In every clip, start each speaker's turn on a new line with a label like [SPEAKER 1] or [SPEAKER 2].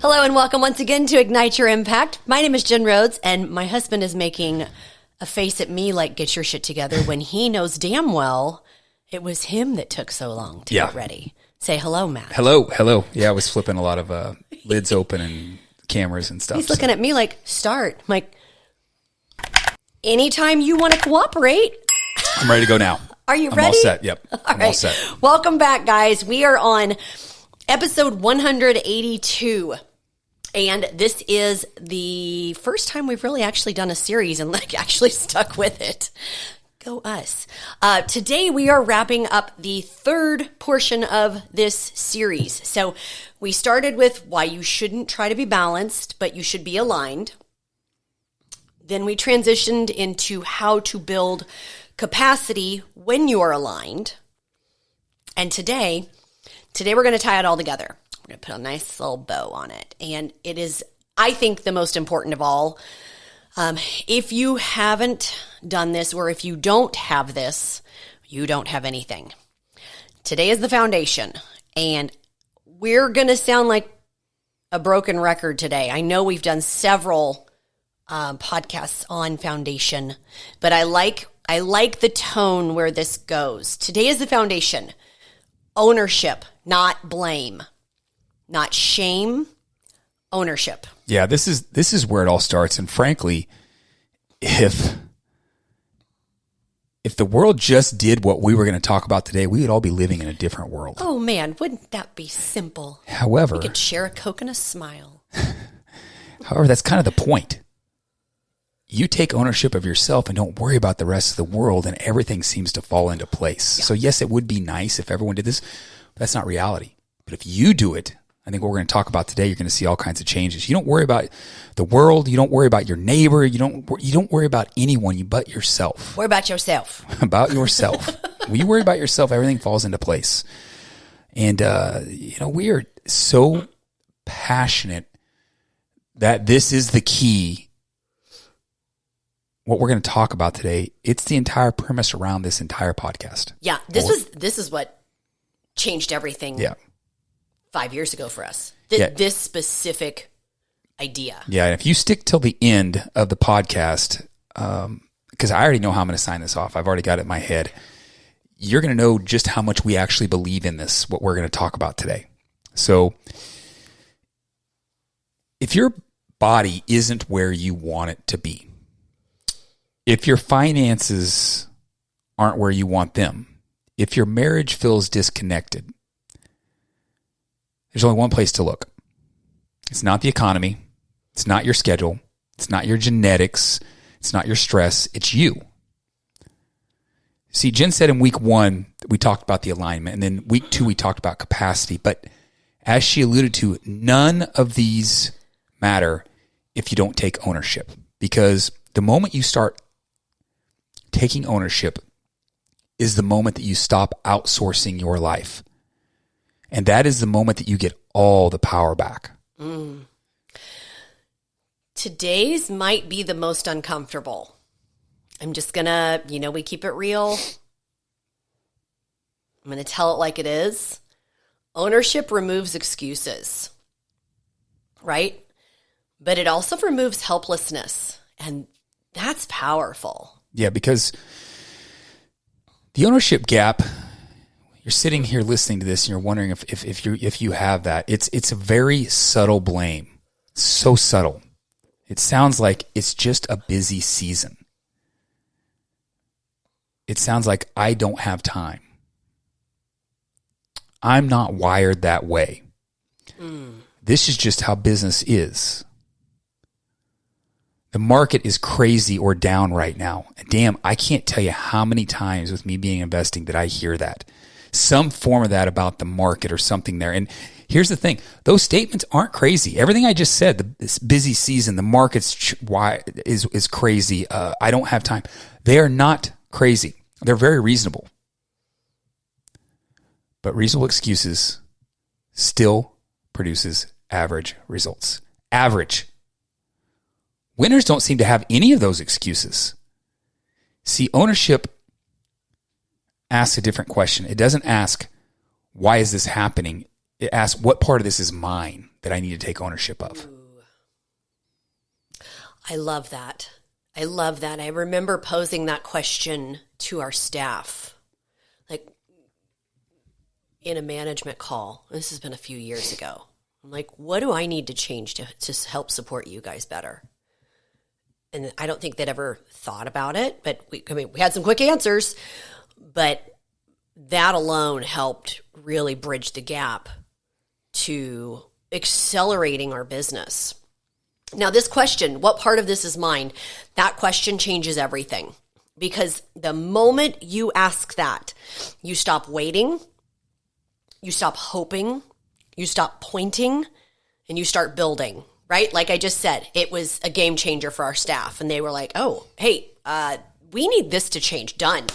[SPEAKER 1] Hello and welcome once again to Ignite Your Impact. My name is Jen Rhodes, and my husband is making a face at me like, get your shit together, when he knows damn well it was him that took so long to get ready. Say hello, Matt.
[SPEAKER 2] Hello. Yeah, I was flipping a lot of lids open and cameras and stuff.
[SPEAKER 1] He's looking at me like, start. I'm like, anytime you want to cooperate.
[SPEAKER 2] I'm ready to go now.
[SPEAKER 1] Are you
[SPEAKER 2] I'm
[SPEAKER 1] ready?
[SPEAKER 2] all set. Yep. I'm all set.
[SPEAKER 1] Welcome back, guys. We are on episode 182. And this is the first time we've really actually done a series and actually stuck with it. Go us. Today we are wrapping up the third portion of this series. So we started with why you shouldn't try to be balanced, but you should be aligned. Then we transitioned into how to build capacity when you are aligned. And today we're going to tie it all together. We're going to put a nice little bow on it. And it is, I think, the most important of all. If you haven't done this, or if you don't have this, you don't have anything. Today is the foundation. And we're going to sound like a broken record today. I know we've done several podcasts on foundation, but I like the tone where this goes. Today is the foundation. Ownership, not blame. Not shame, ownership.
[SPEAKER 2] Yeah, this is where it all starts. And frankly, if the world just did what we were going to talk about today, we would all be living in a different world.
[SPEAKER 1] Oh man, wouldn't that be simple?
[SPEAKER 2] However,
[SPEAKER 1] we could share a Coke and a smile.
[SPEAKER 2] However, that's kind of the point. You take ownership of yourself and don't worry about the rest of the world, and everything seems to fall into place. Yeah. So yes, it would be nice if everyone did this, but that's not reality. But if you do it, I think what we're going to talk about today, you're going to see all kinds of changes. You don't worry about the world. You don't worry about your neighbor. You don't worry about anyone but yourself.
[SPEAKER 1] Worry about yourself.
[SPEAKER 2] About yourself. When you worry about yourself, everything falls into place. And, we are so passionate that this is the key. What we're going to talk about today, it's the entire premise around this entire podcast.
[SPEAKER 1] Yeah, this is what changed everything.
[SPEAKER 2] Yeah.
[SPEAKER 1] 5 years ago for us. This specific idea.
[SPEAKER 2] Yeah, and if you stick till the end of the podcast, because I already know how I'm going to sign this off. I've already got it in my head. You're going to know just how much we actually believe in this, what we're going to talk about today. So if your body isn't where you want it to be, if your finances aren't where you want them, if your marriage feels disconnected, there's only one place to look. It's not the economy. It's not your schedule. It's not your genetics. It's not your stress. It's you. See, Jen said in week 1, we talked about the alignment. And then week 2, we talked about capacity. But as she alluded to, none of these matter if you don't take ownership. Because the moment you start taking ownership is the moment that you stop outsourcing your life. And that is the moment that you get all the power back.
[SPEAKER 1] Today's might be the most uncomfortable. I'm just going to, we keep it real. I'm going to tell it like it is. Ownership removes excuses, right? But it also removes helplessness. And that's powerful.
[SPEAKER 2] Yeah, because the ownership gap, you're sitting here listening to this and you're wondering if you have that. It's a very subtle blame. So subtle. It sounds like it's just a busy season. It sounds like I don't have time. I'm not wired that way. This is just how business is. The market is crazy or down right now. Damn, I can't tell you how many times with me being investing that I hear that. Some form of that about the market or something there. And here's the thing. Those statements aren't crazy. Everything I just said, this busy season, the market's is crazy. I don't have time. They are not crazy. They're very reasonable. But reasonable excuses still produces average results. Average. Winners don't seem to have any of those excuses. See, ownership asks a different question. It doesn't ask, why is this happening? It asks, what part of this is mine? that I need to take ownership of?
[SPEAKER 1] I love that. I love that. I remember posing that question to our staff, like in a management call. This has been a few years ago. I'm like, what do I need to change to help support you guys better? And I don't think they'd ever thought about it, but we had some quick answers, but that alone helped really bridge the gap to accelerating our business. Now, this question, what part of this is mine? That question changes everything, because the moment you ask that, you stop waiting, you stop hoping, you stop pointing, and you start building, right? Like I just said, it was a game changer for our staff, and they were like, oh, hey, we need this to change. Done.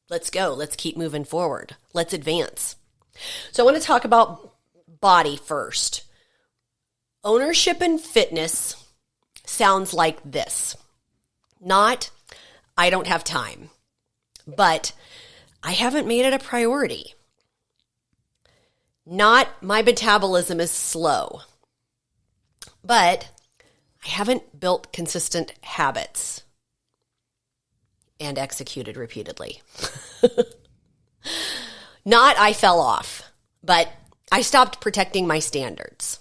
[SPEAKER 1] Let's go. Let's keep moving forward. Let's advance. So I want to talk about body first. Ownership in fitness sounds like this. Not, I don't have time, but I haven't made it a priority. Not, my metabolism is slow, but I haven't built consistent habits and executed repeatedly. Not, I fell off, but I stopped protecting my standards.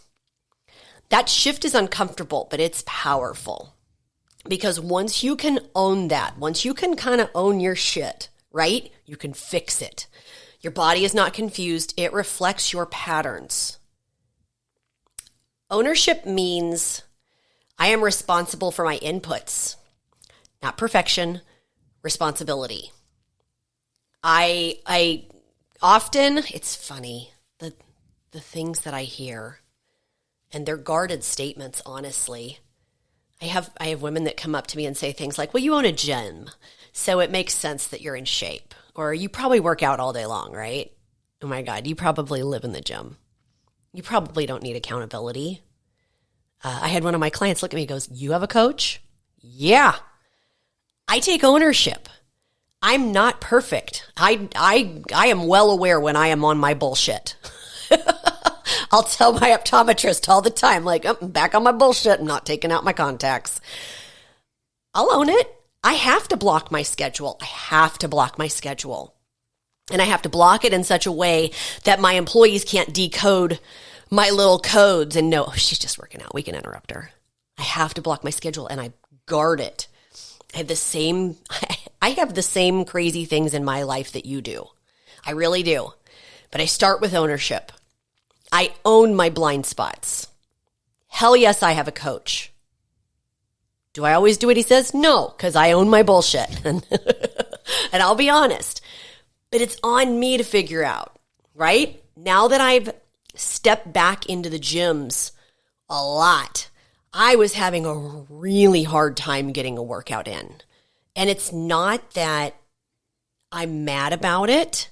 [SPEAKER 1] That shift is uncomfortable, but it's powerful, because once you can own that, once you can kind of own your shit, right? You can fix it. Your body is not confused. It reflects your patterns. Ownership means I am responsible for my inputs, not perfection, responsibility. I often, it's funny, the things that I hear, and they're guarded statements, honestly. I have women that come up to me and say things like, well, you own a gym, so it makes sense that you're in shape. Or you probably work out all day long, right? Oh my God, you probably live in the gym. You probably don't need accountability. I had one of my clients look at me and goes, you have a coach? Yeah. I take ownership. I'm not perfect. I am well aware when I am on my bullshit. I'll tell my optometrist all the time, like, I'm back on my bullshit. I'm not taking out my contacts. I'll own it. I have to block my schedule. And I have to block it in such a way that my employees can't decode my little codes and know, oh, she's just working out. We can interrupt her. I have to block my schedule, and I guard it. I have the same crazy things in my life that you do. I really do. But I start with ownership. I own my blind spots. Hell yes, I have a coach. Do I always do what he says? No, because I own my bullshit. And I'll be honest. But it's on me to figure out, right? Now that I've stepped back into the gyms a lot, I was having a really hard time getting a workout in. And it's not that I'm mad about it.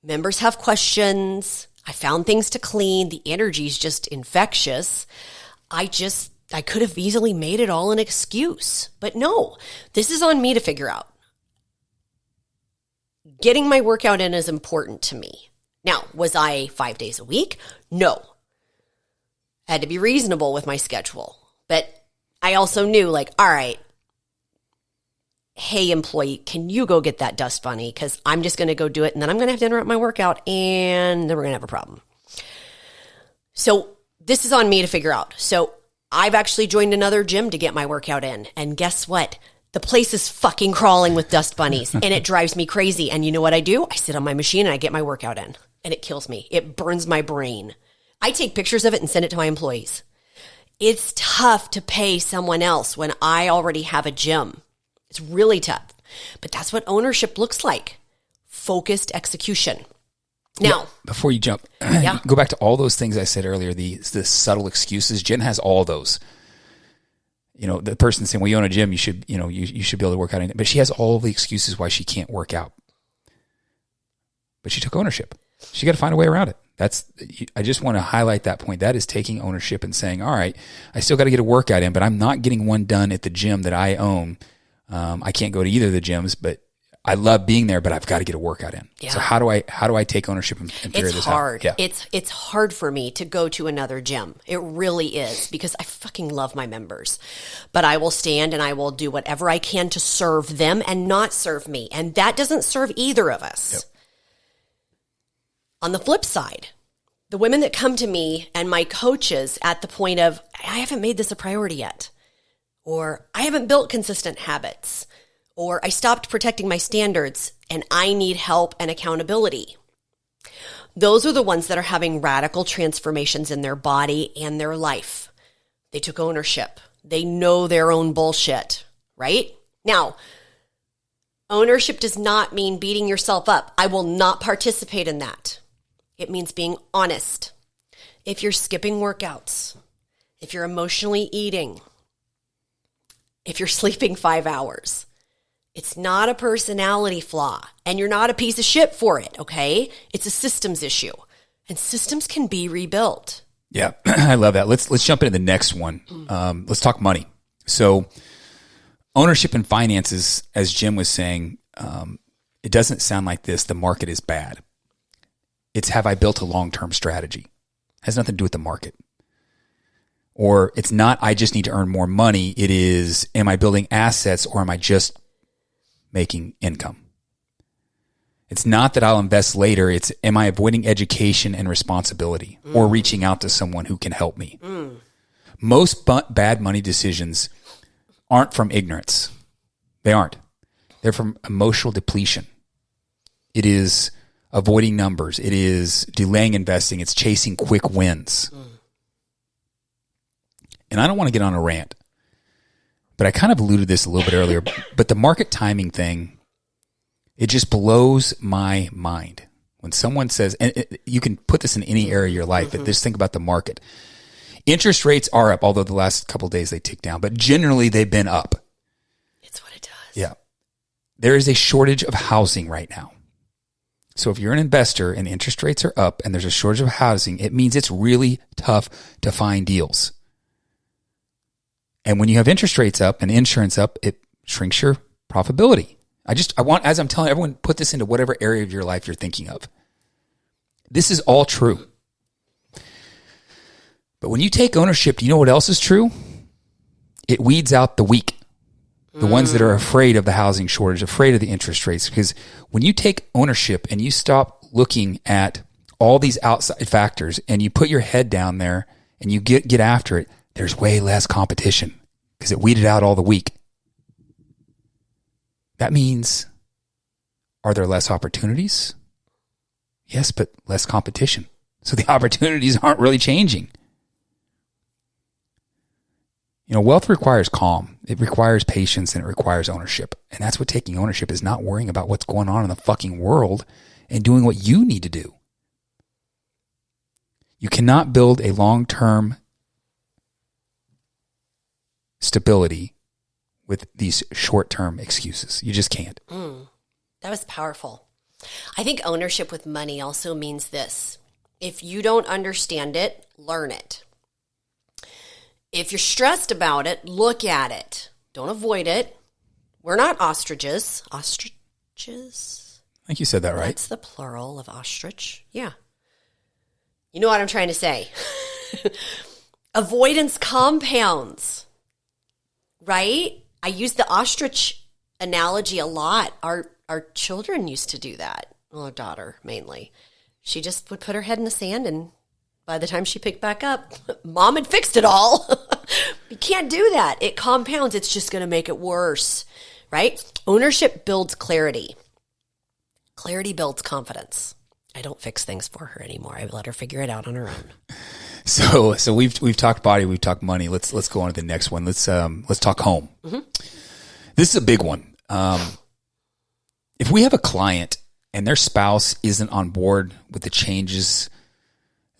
[SPEAKER 1] Members have questions. I found things to clean. The energy's just infectious. I could have easily made it all an excuse. But no, this is on me to figure out. Getting my workout in is important to me. Now, was I 5 days a week? No. I had to be reasonable with my schedule. But I also knew, like, all right, hey, employee, can you go get that dust bunny? Because I'm just going to go do it, and then I'm going to have to interrupt my workout, and then we're going to have a problem. So this is on me to figure out. So I've actually joined another gym to get my workout in. And guess what? The place is fucking crawling with dust bunnies, and it drives me crazy. And you know what I do? I sit on my machine, and I get my workout in, and it kills me. It burns my brain. I take pictures of it and send it to my employees. It's tough to pay someone else when I already have a gym. It's really tough. But that's what ownership looks like. Focused execution. Now,
[SPEAKER 2] before you jump, go back to all those things I said earlier, the subtle excuses. Jen has all those. You know, the person saying, well, you own a gym, you should be able to work out. But she has all the excuses why she can't work out. But she took ownership. She got to find a way around it. I just want to highlight that point. That is taking ownership and saying, all right, I still got to get a workout in, but I'm not getting one done at the gym that I own. I can't go to either of the gyms, but I love being there, but I've got to get a workout in.
[SPEAKER 1] Yeah.
[SPEAKER 2] So how do I take ownership and figure this
[SPEAKER 1] hard.
[SPEAKER 2] out? Yeah.
[SPEAKER 1] It's hard for me to go to another gym. It really is, because I fucking love my members. But I will stand and I will do whatever I can to serve them and not serve me. And that doesn't serve either of us.
[SPEAKER 2] Yep.
[SPEAKER 1] On the flip side, the women that come to me and my coaches at the point of, I haven't made this a priority yet, or I haven't built consistent habits, or I stopped protecting my standards and I need help and accountability. Those are the ones that are having radical transformations in their body and their life. They took ownership. They know their own bullshit, right? Now, ownership does not mean beating yourself up. I will not participate in that. It means being honest. If you're skipping workouts, if you're emotionally eating, if you're sleeping 5 hours, it's not a personality flaw, and you're not a piece of shit for it, okay? It's a systems issue, and systems can be rebuilt.
[SPEAKER 2] Yeah, I love that. Let's jump into the next one. Let's talk money. So ownership and finances, as Jim was saying, it doesn't sound like this. The market is bad. It's, have I built a long-term strategy? It has nothing to do with the market. Or it's not, I just need to earn more money. It is, am I building assets, or am I just making income? It's not that I'll invest later. It's, am I avoiding education and responsibility, or reaching out to someone who can help me? Most bad money decisions aren't from ignorance. They aren't. They're from emotional depletion. It is avoiding numbers. It is delaying investing. It's chasing quick wins. And I don't want to get on a rant, but I kind of alluded to this a little bit earlier, but the market timing thing, it just blows my mind. When someone says, and you can put this in any area of your life, but just think about the market. Interest rates are up, although the last couple of days they ticked down, but generally they've been up.
[SPEAKER 1] It's what it does.
[SPEAKER 2] Yeah. There is a shortage of housing right now. So if you're an investor and interest rates are up and there's a shortage of housing, it means it's really tough to find deals. And when you have interest rates up and insurance up, it shrinks your profitability. I want, as I'm telling everyone, put this into whatever area of your life you're thinking of. This is all true. But when you take ownership, do you know what else is true? It weeds out the weak, the ones that are afraid of the housing shortage, afraid of the interest rates. Because when you take ownership and you stop looking at all these outside factors and you put your head down there and you get after it, there's way less competition because it weeded out all the weak. That means, are there less opportunities? Yes, but less competition. So the opportunities aren't really changing. You know, wealth requires calm. It requires patience, and it requires ownership. And that's what taking ownership is, not worrying about what's going on in the fucking world and doing what you need to do. You cannot build a long-term stability with these short-term excuses. You just can't.
[SPEAKER 1] That was powerful. I think ownership with money also means this. If you don't understand it, learn it. If you're stressed about it, look at it. Don't avoid it. We're not ostriches. Ostriches?
[SPEAKER 2] I think you said that right.
[SPEAKER 1] That's the plural of ostrich. Yeah. You know what I'm trying to say. Avoidance compounds. Right? I use the ostrich analogy a lot. Our children used to do that. Well, our daughter mainly. She just would put her head in the sand, and by the time she picked back up, mom had fixed it all. You can't do that. It compounds. It's just going to make it worse, right? Ownership builds clarity. Clarity builds confidence. I don't fix things for her anymore. I let her figure it out on her own.
[SPEAKER 2] So we've talked body, we've talked money. Let's go on to the next one. Let's talk home. This is a big one. If we have a client and their spouse isn't on board with the changes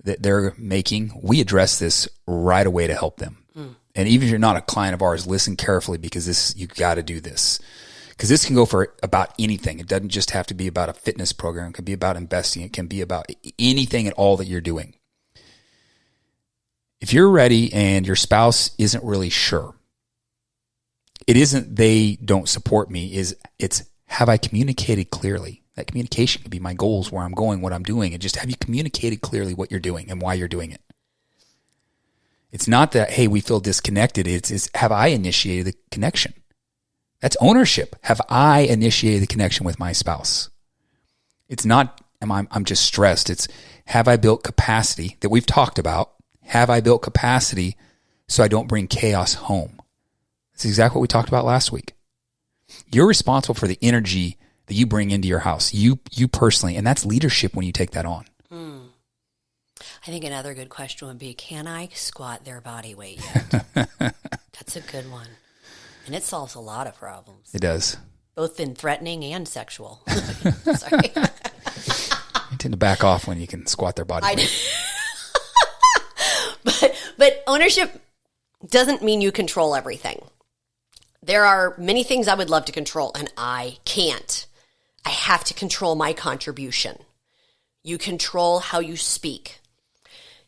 [SPEAKER 2] that they're making, we address this right away to help them. And even if you're not a client of ours, listen carefully, because you got to do this. Because this can go for about anything. It doesn't just have to be about a fitness program. It can be about investing. It can be about anything at all that you're doing. If you're ready and your spouse isn't really sure, it isn't they don't support me, it's have I communicated clearly? That communication could be my goals, where I'm going, what I'm doing, and just have you communicated clearly what you're doing and why you're doing it? It's not that, hey, we feel disconnected. It's have I initiated the connection? That's ownership. Have I initiated the connection with my spouse? It's not, I'm just stressed. It's, have I built capacity that we've talked about? Have I built capacity so I don't bring chaos home? That's exactly what we talked about last week. You're responsible for the energy that you bring into your house, you personally, and that's leadership when you take that on.
[SPEAKER 1] I think another good question would be, can I squat their body weight yet? That's a good one. And it solves a lot of problems.
[SPEAKER 2] It does.
[SPEAKER 1] Both in threatening and sexual. Sorry.
[SPEAKER 2] You tend to back off when you can squat their body weight.
[SPEAKER 1] But ownership doesn't mean you control everything. There are many things I would love to control, and I can't. I have to control my contribution. You control how you speak,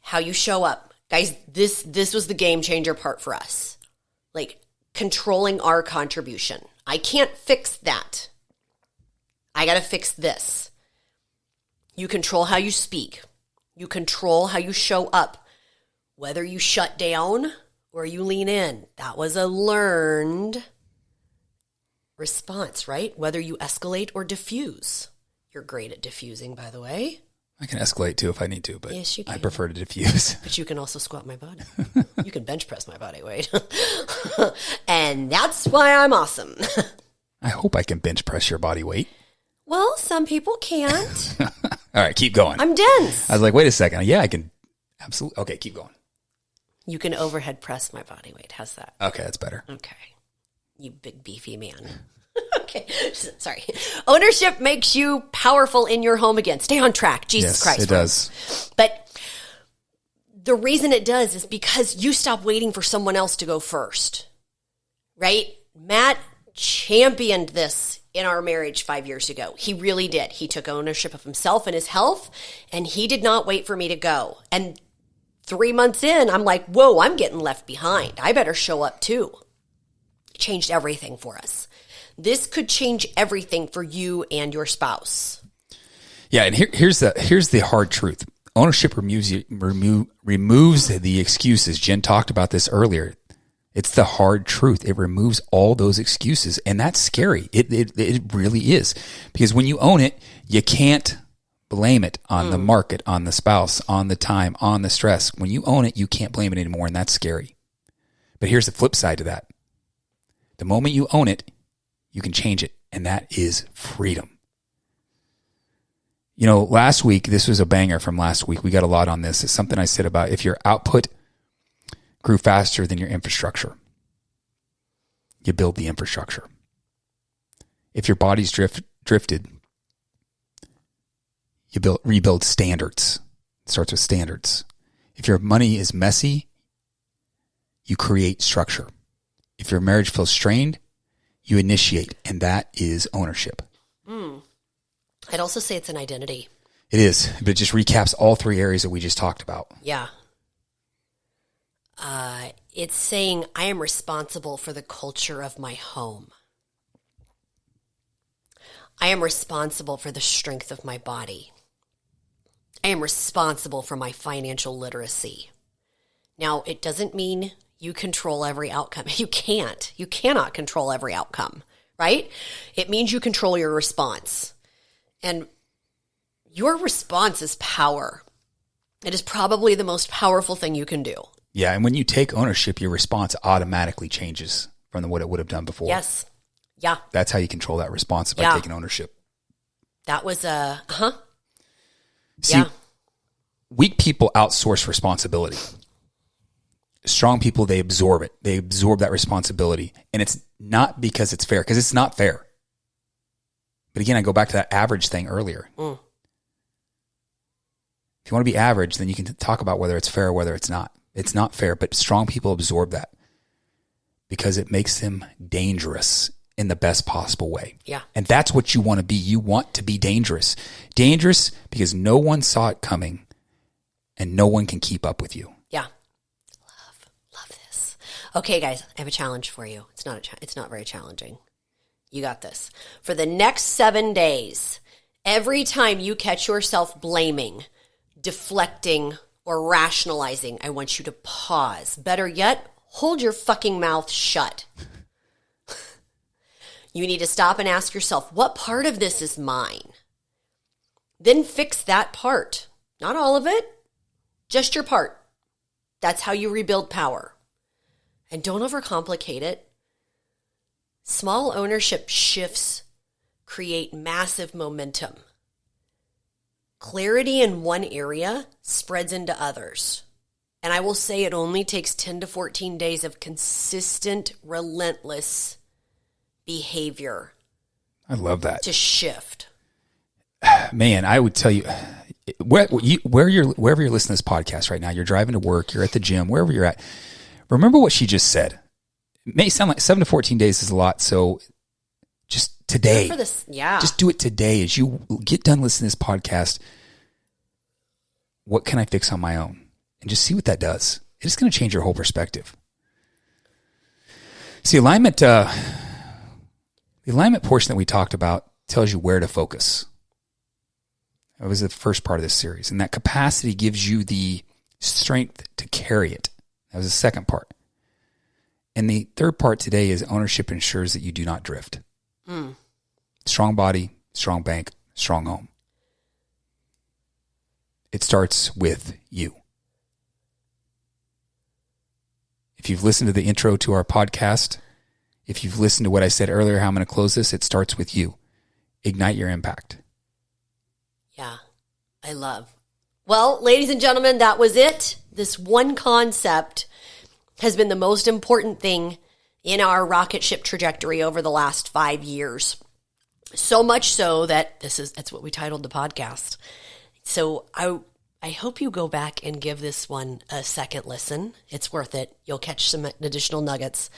[SPEAKER 1] how you show up. Guys, this was the game changer part for us. Like, controlling our contribution. I can't fix that. I got to fix this. You control how you speak. You control how you show up. Whether you shut down or you lean in. That was a learned response, right? Whether you escalate or diffuse. You're great at diffusing, by the way.
[SPEAKER 2] I can escalate too if I need to, but
[SPEAKER 1] yes, you can.
[SPEAKER 2] I prefer to diffuse.
[SPEAKER 1] But you can also squat my body. You can bench press my body weight. And that's why I'm awesome.
[SPEAKER 2] I hope I can bench press your body weight.
[SPEAKER 1] Well, some people can't.
[SPEAKER 2] All right, keep going.
[SPEAKER 1] I'm dense.
[SPEAKER 2] I was like, wait a second. Yeah, I can. Absolutely. Okay, keep going.
[SPEAKER 1] You can overhead press my body weight. How's that?
[SPEAKER 2] Okay, that's better.
[SPEAKER 1] Okay. You big beefy man. Okay. Sorry. Ownership makes you powerful in your home again. Stay on track. Jesus Christ.
[SPEAKER 2] It does.
[SPEAKER 1] But the reason it does is because you stop waiting for someone else to go first. Right? Matt championed this in our marriage 5 years ago. He really did. He took ownership of himself and his health, and he did not wait for me to go. And 3 months in, I'm like, whoa, I'm getting left behind. I better show up too. It changed everything for us. This could change everything for you and your spouse.
[SPEAKER 2] Yeah, and here's the hard truth. Ownership removes the excuses. Jen talked about this earlier. It's the hard truth. It removes all those excuses, and that's scary. It really is, because when you own it, you can't blame it on the market, on the spouse, on the time, on the stress. When you own it, you can't blame it anymore, and that's scary. But here's the flip side to that. The moment you own it, you can change it, and that is freedom. You know, last week, this was a banger from last week. We got a lot on this. It's something I said about if your output grew faster than your infrastructure, you build the infrastructure. If your body's drifted, you rebuild standards. It starts with standards. If your money is messy, you create structure. If your marriage feels strained, you initiate, and that is ownership.
[SPEAKER 1] I'd also say it's an identity.
[SPEAKER 2] It is, but it just recaps all three areas that we just talked about.
[SPEAKER 1] Yeah. It's saying I am responsible for the culture of my home. I am responsible for the strength of my body. I am responsible for my financial literacy. Now, it doesn't mean you control every outcome. You can't. You cannot control every outcome, right? It means you control your response. And your response is power. It is probably the most powerful thing you can do.
[SPEAKER 2] Yeah, and when you take ownership, your response automatically changes from what it would have done before.
[SPEAKER 1] Yes. Yeah.
[SPEAKER 2] That's how you control that response, by taking ownership.
[SPEAKER 1] That was
[SPEAKER 2] See, weak people outsource responsibility. Strong people, they absorb it. They absorb that responsibility. And it's not because it's fair, because it's not fair. But again, I go back to that average thing earlier. If you want to be average, then you can talk about whether it's fair or whether it's not. It's not fair, but strong people absorb that because it makes them dangerous in the best possible way.
[SPEAKER 1] Yeah.
[SPEAKER 2] And that's what you want to be. You want to be dangerous. Dangerous because no one saw it coming and no one can keep up with you.
[SPEAKER 1] Yeah. Love this. Okay, guys, I have a challenge for you. It's not very challenging. You got this. For the next 7 days, every time you catch yourself blaming, deflecting, or rationalizing, I want you to pause. Better yet, hold your fucking mouth shut. You need to stop and ask yourself, what part of this is mine? Then fix that part. Not all of it, just your part. That's how you rebuild power. And don't overcomplicate it. Small ownership shifts create massive momentum. Clarity in one area spreads into others. And I will say it only takes 10 to 14 days of consistent, relentless behavior.
[SPEAKER 2] I love that.
[SPEAKER 1] To shift.
[SPEAKER 2] Man, I would tell you, wherever you're listening to this podcast right now, you're driving to work, you're at the gym, wherever you're at, remember what she just said. It may sound like 7 to 14 days is a lot, so just today, just do it today. As you get done listening to this podcast, what can I fix on my own? And just see what that does. It's going to change your whole perspective. See, alignment, the alignment portion that we talked about tells you where to focus. That was the first part of this series. And that capacity gives you the strength to carry it. That was the second part. And the third part today is ownership ensures that you do not drift. Strong body, strong bank, strong home. It starts with you. If you've listened to the intro to our podcast, if you've listened to what I said earlier, how I'm going to close this, it starts with you. Ignite your impact.
[SPEAKER 1] Yeah, I love. Well, ladies and gentlemen, that was it. This one concept has been the most important thing in our rocket ship trajectory over the last 5 years. So much so that that's what we titled the podcast. So I hope you go back and give this one a second listen. It's worth it. You'll catch some additional nuggets.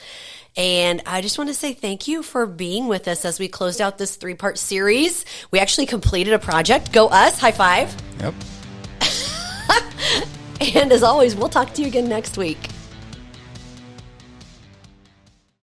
[SPEAKER 1] And I just want to say thank you for being with us as we closed out this 3-part series. We actually completed a project. Go us. High five.
[SPEAKER 2] Yep.
[SPEAKER 1] And as always, we'll talk to you again next week.